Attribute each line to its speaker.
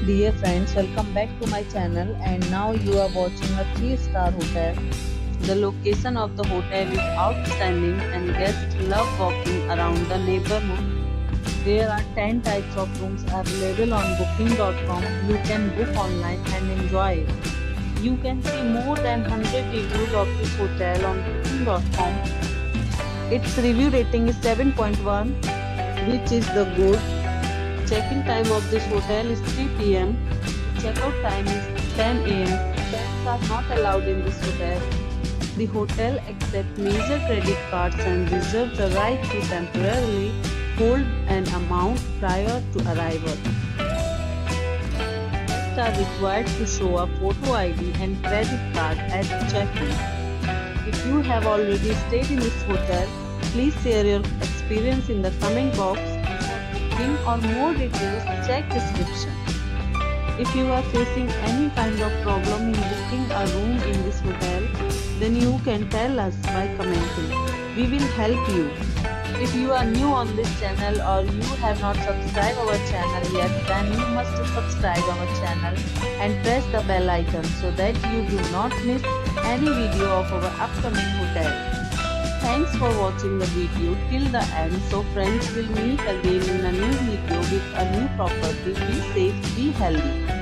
Speaker 1: Dear friends, welcome back to my channel, and now you are watching a 3-star hotel. The location of the hotel is outstanding and guests love walking around the neighborhood. There are 10 types of rooms available on booking.com. You can book online and enjoy it. You can see more than 100 reviews of this hotel on booking.com. Its review rating is 7.1, which is the good. Check-in time of this hotel is 3 p.m. Check-out time is 10 a.m. Pets are not allowed in this hotel. The hotel accepts major credit cards and reserves the right to temporarily hold an amount prior to arrival. Guests are required to show a photo ID and credit card at check-in. If you have already stayed in this hotel, please share your experience in the comment box. Or more details, check description. If you are facing any kind of problem in booking a room in this hotel, then you can tell us by commenting. We will help you. If you are new on this channel or you have not subscribed our channel yet, then you must subscribe our channel and press the bell icon so that you do not miss any video of our upcoming hotel. Thanks for watching the video till the end. So friends, will meet again in a new video with a new property. Be safe, be healthy.